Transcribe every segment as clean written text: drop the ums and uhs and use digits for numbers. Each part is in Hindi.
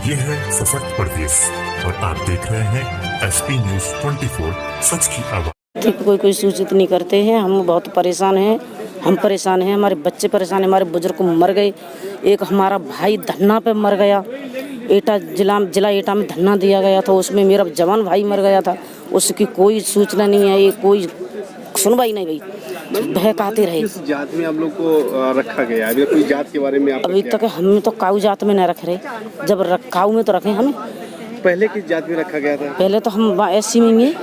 ये है सशक्त प्रदेश और आप देख रहे हैं एसपी न्यूज 24 सच की आवाज। कोई सूचित नहीं करते हैं। हम बहुत परेशान हैं। हम परेशान हैं, हमारे बच्चे परेशान हैं, हमारे बुजुर्ग मर गए। एक हमारा भाई धन्ना पे मर गया, एटा जिला एटा में धन्ना दिया गया था, उसमें मेरा जवान भाई मर गया था। उसकी कोई सूचना नहीं है, ये कोई सुनवाई नहीं गई, बहकाते रहे। किस जात में आप लोग को रखा गया? अभी कोई जात के बारे में आप अभी तक हमें तो काऊ जात में न रख रहे, जब काऊ में तो रखे हमें। पहले किस जात में रखा गया था? पहले तो हम एससी में ही।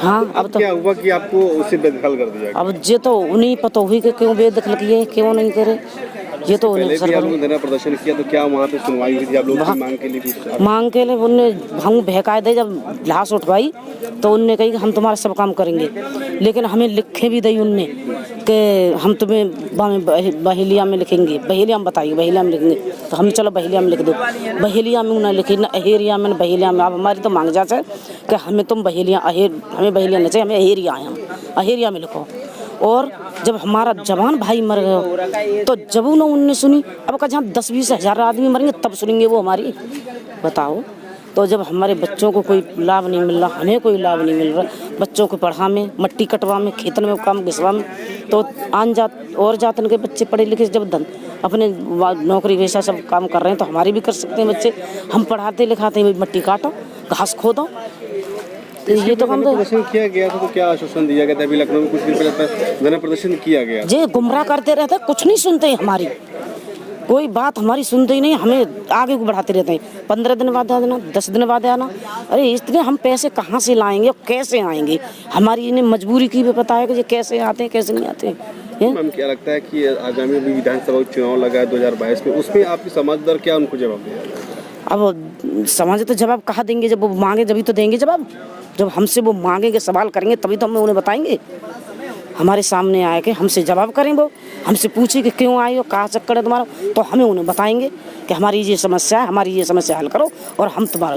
हाँ, अब तो क्या हुआ कि आपको उसे बेदखल कर दिया? अब ये तो उन्हीं पता हुई कि क्यों बेदखल किए, क्यों नहीं करे, ये तो पहले भी आप लोगों ने धरना प्रदर्शन किया तो क्या वहाँ पे सुनवाई हुई थी आप लोगों की मांग के लिए? मांग के लिए उनने हम बहकाए दे, जब लाश उठवाई तो उनने कही कि हम तुम्हारा सब काम करेंगे, लेकिन हमें लिखे भी दी उनने कि हम तुम्हें बहेलिया में लिखेंगे, बहेलिया में बताइए, बहेलिया में लिखेंगे। तो हम चलो बहेलिया में लिख दो, बहेलिया में ना लिखे, ना अहेरिया में, बहेलिया में। अब हमारी तो मांग जाए कि हमें तुम बहेलिया हमें बहेलिया नहीं चाहिए, हमें अहेरिया आए, हम अहेरिया में लिखो। और जब हमारा जवान भाई मर गया तो जब उन्होंने सुनी, अब का जहाँ 10-20 हज़ार आदमी मरेंगे तब सुनेंगे वो हमारी, बताओ। तो जब हमारे बच्चों को कोई लाभ नहीं मिल रहा, हमें कोई लाभ नहीं मिल रहा, बच्चों को पढ़ा में, मट्टी कटवा में, खेतन में काम घिसवा में, तो आन जात और जातन के बच्चे पढ़े लिखे जब अपने नौकरी वैसा सब काम कर रहे हैं तो हमारे भी कर सकते हैं बच्चे। हम पढ़ाते लिखाते हैं, मट्टी काटो, घास खोदो। ये तो हम प्रदर्शन किया गया था तो क्या आश्वासन दिया गया था? अभी लखनऊ में कुछ दिन पहले धरना प्रदर्शन किया गया, ये गुमराह करते रहते, कुछ नहीं सुनते हमारी, कोई बात हमारी सुनते ही नहीं, हमें आगे को बढ़ाते रहते हैं। 15 दिन बाद आना, 10 दिन बाद आना। अरे इतने हम पैसे कहाँ से लाएंगे और कैसे आएंगे? हमारी इन्हें मजबूरी की भी पता है कि ये कैसे आते हैं, कैसे नहीं आते हैं। मैम क्या लगता है कि आगामी विधानसभा चुनाव लगा है 2022 में, उसमें आपकी समाजदार क्या उनको जवाब देगा? अब समाज तो जवाब कहाँ देंगे? जब वो मांगे जब तो देंगे जवाब। जब हमसे वो मांगेंगे, सवाल करेंगे, तभी तो हम उन्हें बताएंगे। हमारे सामने आए के हमसे जवाब करें, वो हमसे पूछे कि क्यों आए हो, कहाँ चक्कर है तुम्हारा, तो हमें उन्हें बताएंगे कि हमारी ये समस्या है, हमारी ये समस्या हल करो, और हम तुम्हारा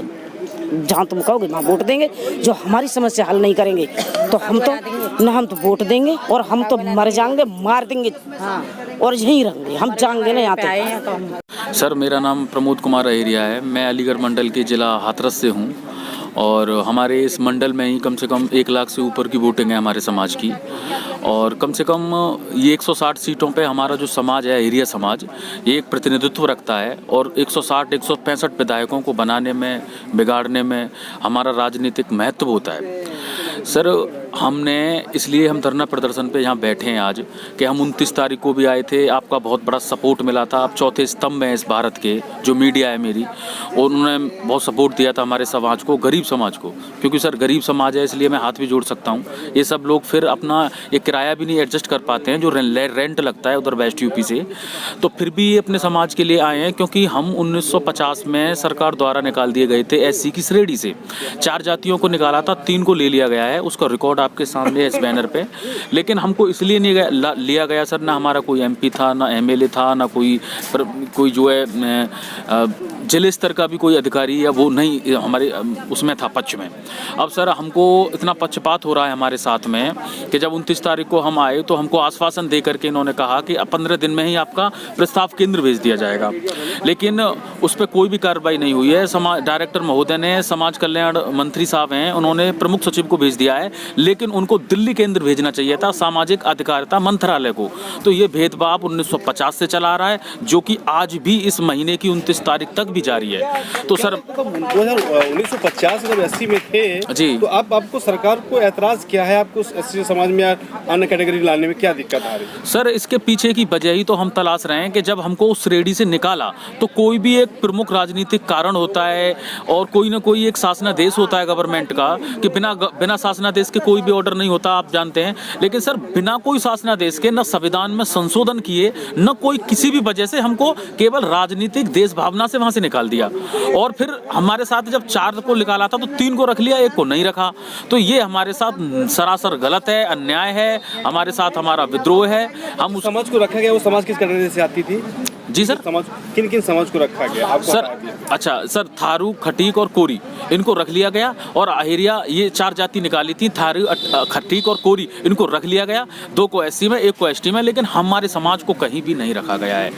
जहाँ तुम कहोगे वहाँ वोट देंगे। जो हमारी समस्या हल नहीं करेंगे तो हम तो वोट देंगे और हम तो मर जाएंगे, मार देंगे और यहीं रहेंगे, हम जाएंगे नहीं आते। सर मेरा नाम प्रमोद कुमार अहेरिया है, मैं अलीगढ़ मंडल के ज़िला हाथरस से हूँ और हमारे इस मंडल में ही कम से कम 1 लाख से ऊपर की वोटिंग है हमारे समाज की। और कम से कम ये 160 सीटों पे हमारा जो समाज है, अहेरिया समाज, ये एक प्रतिनिधित्व रखता है और 160-165 विधायकों को बनाने में, बिगाड़ने में हमारा राजनीतिक महत्व होता है। सर हमने इसलिए हम धरना प्रदर्शन पे यहाँ बैठे हैं आज कि हम 29 तारीख को भी आए थे, आपका बहुत बड़ा सपोर्ट मिला था। आप चौथे स्तंभ हैं इस भारत के, जो मीडिया है मेरी, और उन्होंने बहुत सपोर्ट दिया था हमारे समाज को, गरीब समाज को, क्योंकि सर गरीब समाज है इसलिए मैं हाथ भी जोड़ सकता हूँ। ये सब लोग फिर अपना ये किराया भी नहीं एडजस्ट कर पाते हैं, जो रेंट लगता है उधर वेस्ट यूपी से, तो फिर भी ये अपने समाज के लिए आए हैं। क्योंकि हम 1950 में सरकार द्वारा निकाल दिए गए थे एससी की श्रेणी से, 4 जातियों को निकाला था, 3 को ले लिया गया है, उसका रिकॉर्ड आपके सामने है इस बैनर पे। लेकिन हमको इसलिए नहीं लिया गया सर, ना हमारा कोई एमपी था, ना एमएलए था, ना कोई जो है जिले स्तर का भी कोई अधिकारी या वो नहीं हमारे उसमें था, पक्ष में। अब सर हमको इतना पक्षपात हो रहा है हमारे साथ में कि जब 29 तारीख को हम आए तो हमको आश्वासन दे करके इन्होंने कहा कि 15 दिन में ही आपका प्रस्ताव केंद्र भेज दिया जाएगा, लेकिन उस पर कोई भी कार्रवाई नहीं हुई है। डायरेक्टर महोदय ने, समाज कल्याण मंत्री साहब हैं, उन्होंने प्रमुख सचिव को भेज दिया है, लेकिन उनको दिल्ली केंद्र भेजना चाहिए था, सामाजिक अधिकारिता मंत्रालय को। तो ये भेदभाव 1950 से चला आ रहा है, जो कि आज भी इस महीने की 29 तारीख तक भी जारी है। तो सर 1950 जब एससी में थे जी, तो आपको सरकार को एतराज क्या है? आपको एससी समाज में अन्य कैटेगरी लाने में क्या दिक्कत आ रही है? सर इसके पीछे की वजह ही तो हम तलाश रहे हैं कि जब हमको उस श्रेणी से निकाला तो कोई भी एक प्रमुख राजनीतिक कारण होता है और कोई ना कोई एक शासनादेश होता है गवर्नमेंट का, कि बिना शासनादेश के कोई भी ऑर्डर नहीं होता, आप जानते हैं। लेकिन सर बिना कोई शासनादेश के न संविधान में संशोधन किए, न कोई किसी भी वजह से हमको केवल राजनीतिक देश भावना से वहां से निकाल दिया। और फिर हमारे साथ जब 4 को निकाला था तो 3 को रख लिया, 1 को नहीं रखा। तो ये हमारे साथ सरासर गलत है, अन्याय है, हमारे साथ हमारा विद्रोह है। हम उस समाज को रखा गया, वो समाज किस कैटेगरी से आती थी? जी सर, समाज किन समाज को रखा गया आपको? सर अच्छा सर, थारू, खटीक और कोरी, इनको रख लिया गया। और अहेरिया, ये 4 जाति निकाली थी, थारू, खटीक और कोरी, इनको रख लिया गया। 2 को एससी में, 1 को एसटी में, लेकिन हमारे समाज को कहीं भी नहीं रखा गया है।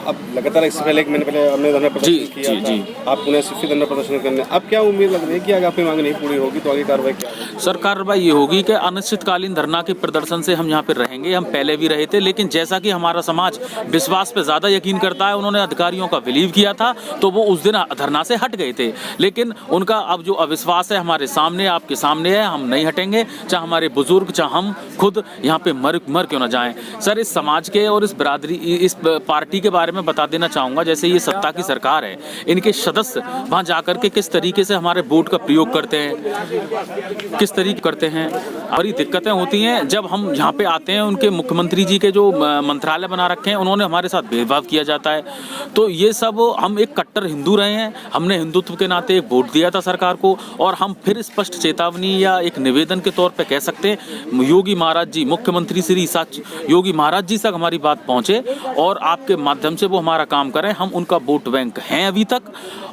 अब लगातार इससे पहले 1 महीने पहले हमने धरना प्रदर्शन किया जी, था। जी। आप पुनः से फिर धरना प्रदर्शन करने, अब क्या उम्मीद लग रही है कि अगर आपकी मांग नहीं पूरी होगी तो आगे कार्रवाई क्या होगी? सर, कार्रवाई ये होगी कि अनिश्चितकालीन धरना के प्रदर्शन से हम यहाँ पे रहेंगे। हम पहले भी रहे थे, लेकिन जैसा कि हमारा समाज विश्वास पे ज़्यादा यकीन करता है, उन्होंने अधिकारियों का बिलीव किया था, तो वो उस दिन धरना से हट गए थे। लेकिन उनका अब जो अविश्वास है हमारे सामने, आपके सामने है, हम नहीं हटेंगे, चाहे हमारे बुजुर्ग, चाहे हम खुद यहाँ पे मर क्यों ना जाएं। सर, इस समाज के और इस बिरादरी, इस पार्टी के बारे में बता देना चाहूँगा, जैसे ये सत्ता की सरकार है, इनके सदस्य वहाँ जाकर के किस तरीके से हमारे वोट का प्रयोग करते हैं, किस तरीके करते हैं। बड़ी दिक्कतें होती हैं जब हम यहाँ पे आते हैं। उनके मुख्यमंत्री जी के जो मंत्रालय बना रखे हैं, उन्होंने हमारे साथ भेदभाव किया जाता है। तो ये सब, हम एक कट्टर हिंदू रहे हैं, हमने हिंदुत्व के नाते एक वोट दिया था सरकार को, और हम फिर स्पष्ट चेतावनी या एक निवेदन के तौर पे कह सकते हैं, योगी महाराज जी, मुख्यमंत्री श्री योगी महाराज जी तक हमारी बात पहुंचे और आपके माध्यम से वो हमारा काम करें। हम उनका वोट बैंक हैं अभी तक,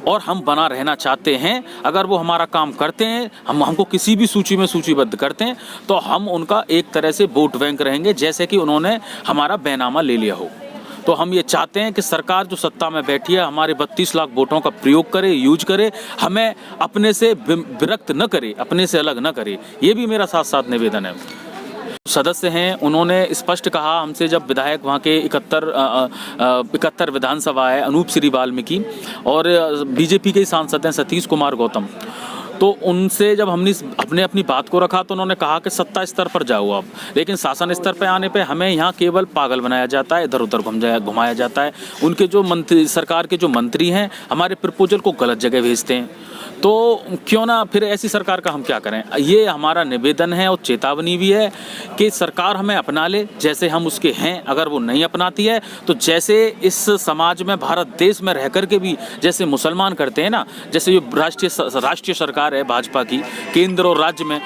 और हम बना रहना चाहते हैं। अगर वो हमारा काम करते हैं, हमको किसी भी सूची में सूचीबद्ध करते हैं, तो हम उनका एक तरह से वोट बैंक रहेंगे, जैसे कि उन्होंने हमारा बैनामा ले लिया हो। तो हम ये चाहते हैं कि सरकार जो सत्ता में बैठी है, हमारे 32 लाख वोटों का प्रयोग करे, यूज करे, हमें अपने से विरक्त न करे, अपने से अलग न करे। ये भी मेरा साथ साथ निवेदन है। सदस्य हैं, उन्होंने स्पष्ट कहा हमसे, जब विधायक वहाँ के 71 विधानसभा है, अनूप श्री वाल्मीकि, और बीजेपी के सांसद हैं सतीश कुमार गौतम, तो उनसे जब हमने अपनी बात को रखा, तो उन्होंने कहा कि सत्ता स्तर पर जाओ आप, लेकिन शासन स्तर पर आने पे हमें यहाँ केवल पागल बनाया जाता है, इधर उधर घुमाया जाता है। उनके जो मंत्री, सरकार के जो मंत्री हैं, हमारे प्रपोजल को गलत जगह भेजते हैं। तो क्यों ना फिर ऐसी सरकार का हम क्या करें। ये हमारा निवेदन है और चेतावनी भी है कि सरकार हमें अपना ले जैसे हम उसके हैं। अगर वो नहीं अपनाती है, तो जैसे इस समाज में, भारत देश में रह कर के भी जैसे मुसलमान करते हैं ना, जैसे ये राष्ट्रीय सरकार है भाजपा की, केंद्र और राज्य में,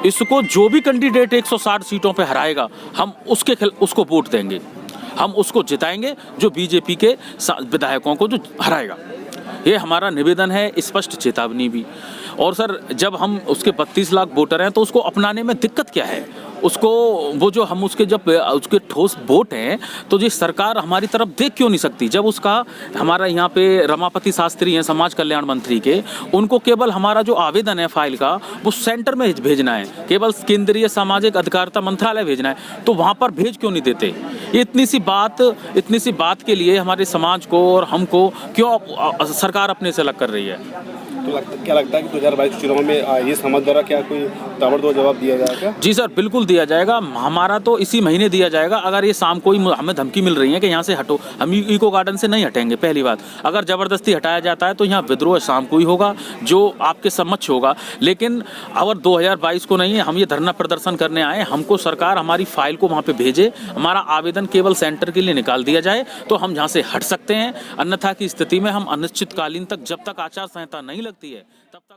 इसको जो भी कैंडिडेट 160 सीटों पर हराएगा, हम उसको वोट देंगे, हम उसको जिताएंगे जो बीजेपी के विधायकों को जो हराएगा। ये हमारा निवेदन है, स्पष्ट चेतावनी भी। और सर, जब हम उसके 32 लाख वोटर हैं, तो उसको अपनाने में दिक्कत क्या है? उसको वो जो हम उसके जब उसके ठोस वोट हैं, तो ये सरकार हमारी तरफ देख क्यों नहीं सकती? जब उसका, हमारा यहाँ पे रमापति शास्त्री हैं समाज कल्याण मंत्री के, उनको केवल हमारा जो आवेदन है फाइल का, वो सेंटर में भेजना है, केवल केंद्रीय सामाजिक अधिकारिता मंत्रालय भेजना है, तो वहाँ पर भेज क्यों नहीं देते? ये इतनी सी बात के लिए हमारे समाज को और हमको क्यों सरकार अपने से अलग कर रही है? तो क्या लगता है कि 2022 चुनाव में ये समाज द्वारा क्या कोई ताबड़तोड़ जवाब दिया जाएगा? जी सर, बिल्कुल दिया जाएगा। हमारा तो इसी महीने दिया जाएगा। अगर ये शाम को ही हमें धमकी मिल रही है कि यहाँ से हटो, हम इको गार्डन से नहीं हटेंगे। पहली बात, अगर ज़बरदस्ती हटाया जाता है तो यहाँ विद्रोह शाम को ही होगा, जो आपके समक्ष होगा। लेकिन अगर 2022 को नहीं है, हम ये धरना प्रदर्शन करने आए, हमको सरकार हमारी फाइल को वहाँ पर भेजे, हमारा आवेदन केवल सेंटर के लिए निकाल दिया जाए, तो हम यहाँ से हट सकते हैं। अन्यथा की स्थिति में हम अनिश्चितकालीन तक, जब तक आचार संहिता नहीं लगती है, तब तक